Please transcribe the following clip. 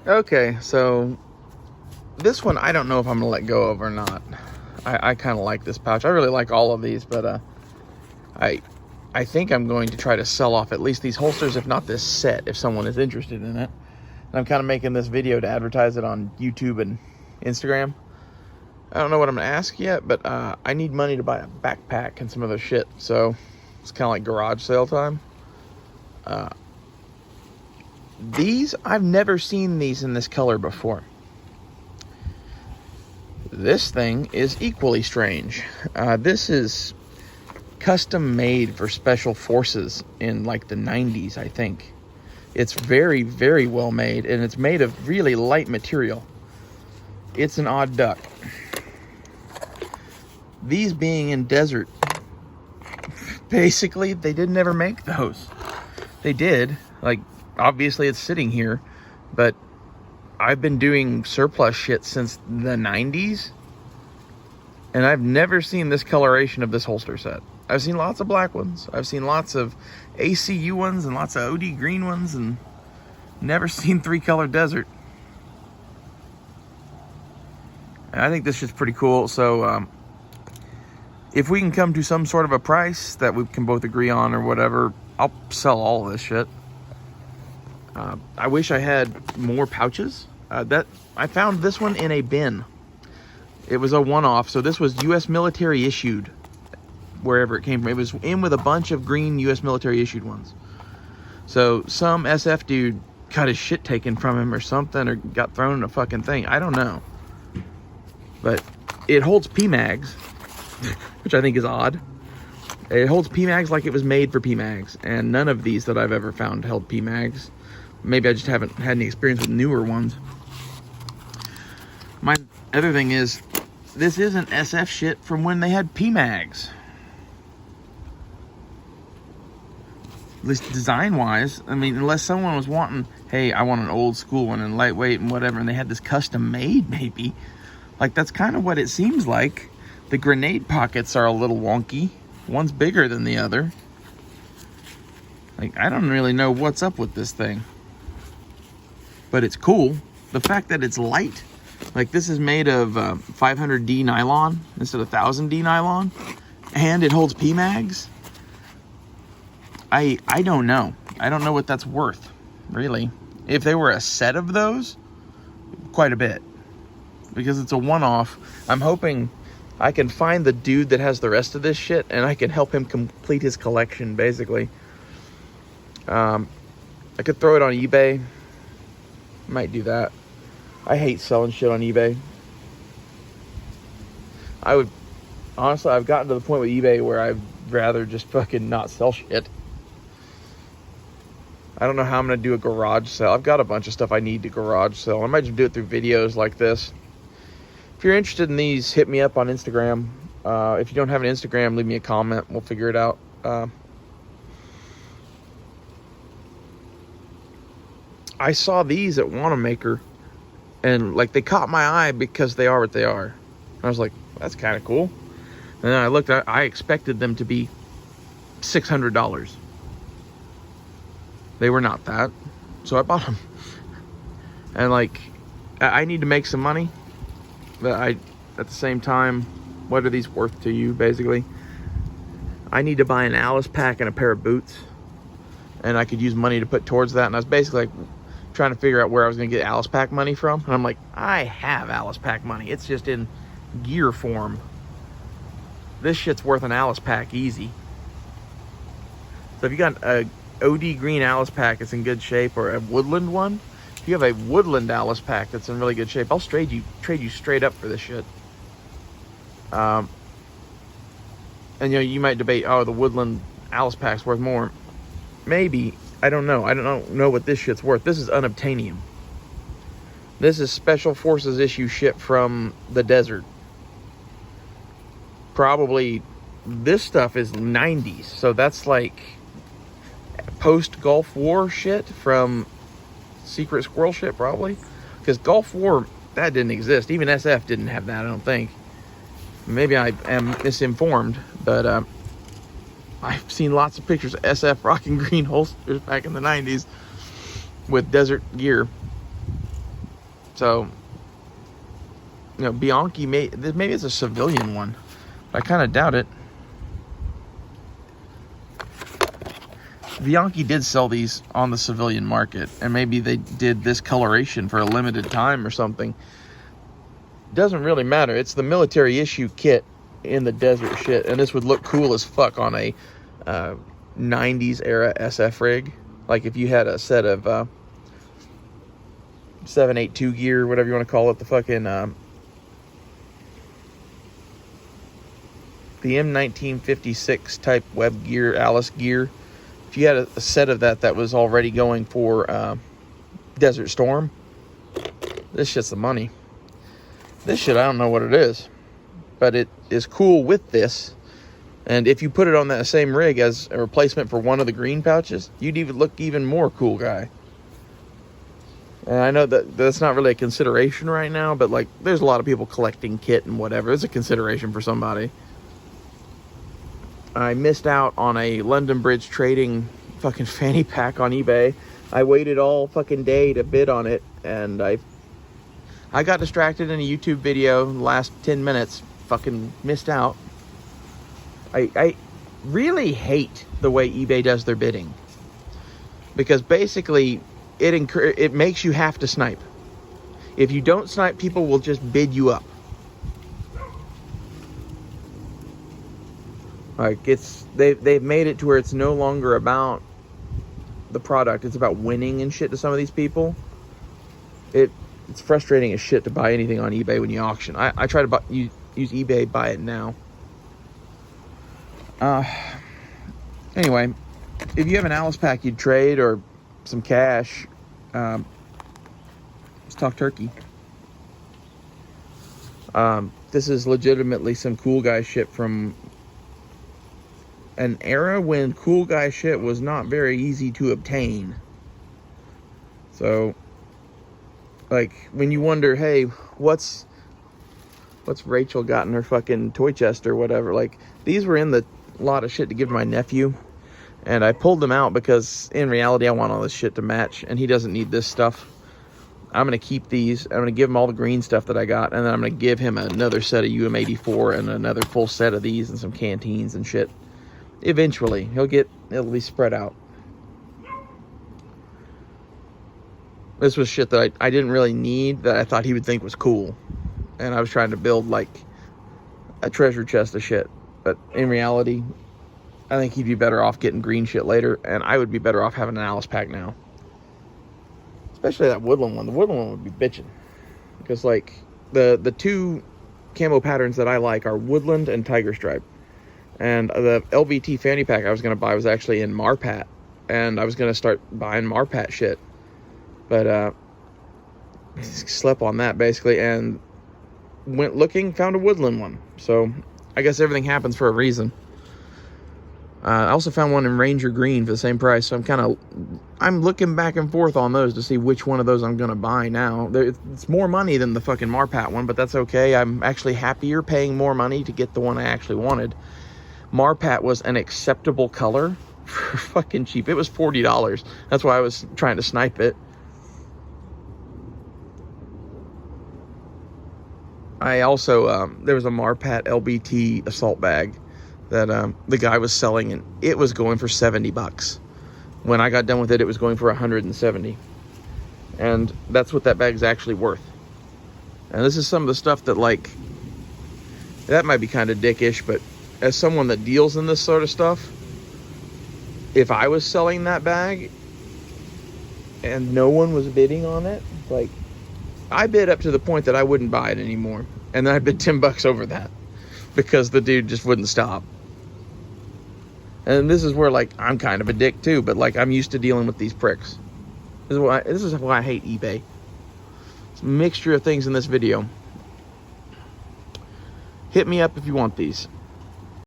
Okay, so this one I don't know if I'm gonna let go of or not. I kind of like this pouch. I really like all of these, but I think I'm going to try to sell off at least these holsters, if not this set, if someone is interested in it. And I'm kind of making this video to advertise it on YouTube and Instagram. I don't know what I'm gonna ask yet, but I need money to buy a backpack and some other shit. So it's kind of like garage sale time. These, I've never seen these in this color before. This thing is equally strange. This is custom made for special forces in like the 90s, I think. It's very, very well made, and it's made of really light material. It's an odd duck. These being in desert, basically, they didn't ever make those. They did, like, obviously it's sitting here, but I've been doing surplus shit since the 90s, and I've never seen this coloration of this holster set. I've seen lots of black ones. I've seen lots of ACU ones and lots of OD green ones, and never seen 3-color desert. And I think this shit's pretty cool. So if we can come to some sort of a price that we can both agree on or whatever, I'll sell all of this shit. I wish I had more pouches. That I found this one in a bin. It was a one-off, so this was U.S. military issued, wherever it came from. It was in with a bunch of green U.S. military issued ones. So some SF dude got his shit taken from him or something, or got thrown in a fucking thing. I don't know. But it holds PMags, which I think is odd. It holds PMags like it was made for PMags, and none of these that I've ever found held PMags. Maybe I just haven't had any experience with newer ones. My other thing is, this isn't SF shit from when they had PMags. At least design-wise. I mean, unless someone was wanting, hey, I want an old school one and lightweight and whatever, and they had this custom made, maybe. Like, that's kind of what it seems like. The grenade pockets are a little wonky. One's bigger than the other. Like, I don't really know what's up with this thing. But it's cool. The fact that it's light, like this is made of 500D nylon instead of 1000D nylon, and it holds PMags. I don't know. I don't know what that's worth, really. If they were a set of those, quite a bit. Because it's a one-off. I'm hoping I can find the dude that has the rest of this shit, and I can help him complete his collection, basically. I could throw it on eBay. Might do that. I hate selling shit on eBay. Honestly, I've gotten to the point with eBay where I'd rather just fucking not sell shit. I don't know how I'm going to do a garage sale. I've got a bunch of stuff I need to garage sell. I might just do it through videos like this. If you're interested in these, hit me up on Instagram. If you don't have an Instagram, leave me a comment. We'll figure it out. I saw these at Wanamaker, and like they caught my eye because they are what they are. I was like, that's kind of cool. And then I looked at, I expected them to be $600. They were not that, so I bought them. And like, I need to make some money, but at the same time, what are these worth to you, basically? I need to buy an Alice pack and a pair of boots, and I could use money to put towards that. And I was basically like trying to figure out where I was going to get Alice pack money from, and I'm like, I have Alice pack money. It's just in gear form. This shit's worth an Alice pack easy. So if you got a OD green Alice pack that's in good shape, or a woodland one, if you have a woodland Alice pack that's in really good shape, I'll trade you straight up for this shit. And you know, you might debate, oh, the woodland Alice pack's worth more. Maybe. I don't know. I don't know what this shit's worth. This is unobtainium. This is Special Forces issue shit from the desert. Probably, this stuff is 90s. So that's like post-Gulf War shit from Secret Squirrel shit, probably. Because Gulf War, that didn't exist. Even SF didn't have that, I don't think. Maybe I am misinformed, but I've seen lots of pictures of SF rocking green holsters back in the 90s with desert gear. So, you know, Bianchi maybe it's a civilian one, but I kind of doubt it. Bianchi did sell these on the civilian market, and maybe they did this coloration for a limited time or something. Doesn't really matter. It's the military issue kit in the desert shit, and this would look cool as fuck on a 90s era SF rig. Like if you had a set of 782 gear, whatever you want to call it, the fucking the M1956 type web gear, Alice gear. If you had a set of that was already going for Desert Storm, this shit's the money. This shit, I don't know what it is, but it is cool with this. And if you put it on that same rig as a replacement for one of the green pouches, you'd even look even more cool guy. And I know that's not really a consideration right now, but like there's a lot of people collecting kit and whatever. It's a consideration for somebody. I missed out on a London Bridge Trading fucking fanny pack on eBay. I waited all fucking day to bid on it, and I got distracted in a YouTube video in the last 10 minutes. Fucking missed out. I really hate the way eBay does their bidding, because basically it makes you have to snipe. If you don't snipe, people will just bid you up. Like they've made it to where it's no longer about the product, it's about winning and shit to some of these people. It's frustrating as shit to buy anything on eBay when you auction. I try to use eBay, buy it now. Anyway, if you have an Alice pack you'd trade or some cash, let's talk turkey. This is legitimately some cool guy shit from an era when cool guy shit was not very easy to obtain. So, like, when you wonder, hey, what's Rachel got in her fucking toy chest or whatever, like, these were in the lot of shit to give to my nephew, and I pulled them out because in reality I want all this shit to match, and he doesn't need this stuff. I'm gonna keep these. I'm gonna give him all the green stuff that I got, and then I'm gonna give him another set of UM84 and another full set of these and some canteens and shit. Eventually it'll be spread out. This was shit that I didn't really need, that I thought he would think was cool, and I was trying to build like a treasure chest of shit. But in reality, I think he'd be better off getting green shit later, and I would be better off having an Alice pack now. Especially that woodland one. The woodland one would be bitching. Because, like, the two camo patterns that I like are woodland and tiger stripe. And the LVT fanny pack I was going to buy was actually in Marpat. And I was going to start buying Marpat shit. But, slept on that, basically, and went looking, found a woodland one. So I guess everything happens for a reason. I also found one in Ranger Green for the same price, so I'm looking back and forth on those to see which one of those I'm going to buy now. It's more money than the fucking Marpat one, but that's okay. I'm actually happier paying more money to get the one I actually wanted. Marpat was an acceptable color for fucking cheap. It was $40. That's why I was trying to snipe it. I also, there was a Marpat LBT assault bag that the guy was selling, and it was going for $70. When I got done with it, it was going for $170. And that's what that bag's actually worth. And this is some of the stuff that, like, that might be kind of dickish, but as someone that deals in this sort of stuff, if I was selling that bag and no one was bidding on it, like, I bid up to the point that I wouldn't buy it anymore. And then I bid $10 over that because the dude just wouldn't stop. And this is where, like, I'm kind of a dick too, but, like, I'm used to dealing with these pricks. This is why I hate eBay. It's a mixture of things in this video. Hit me up if you want these.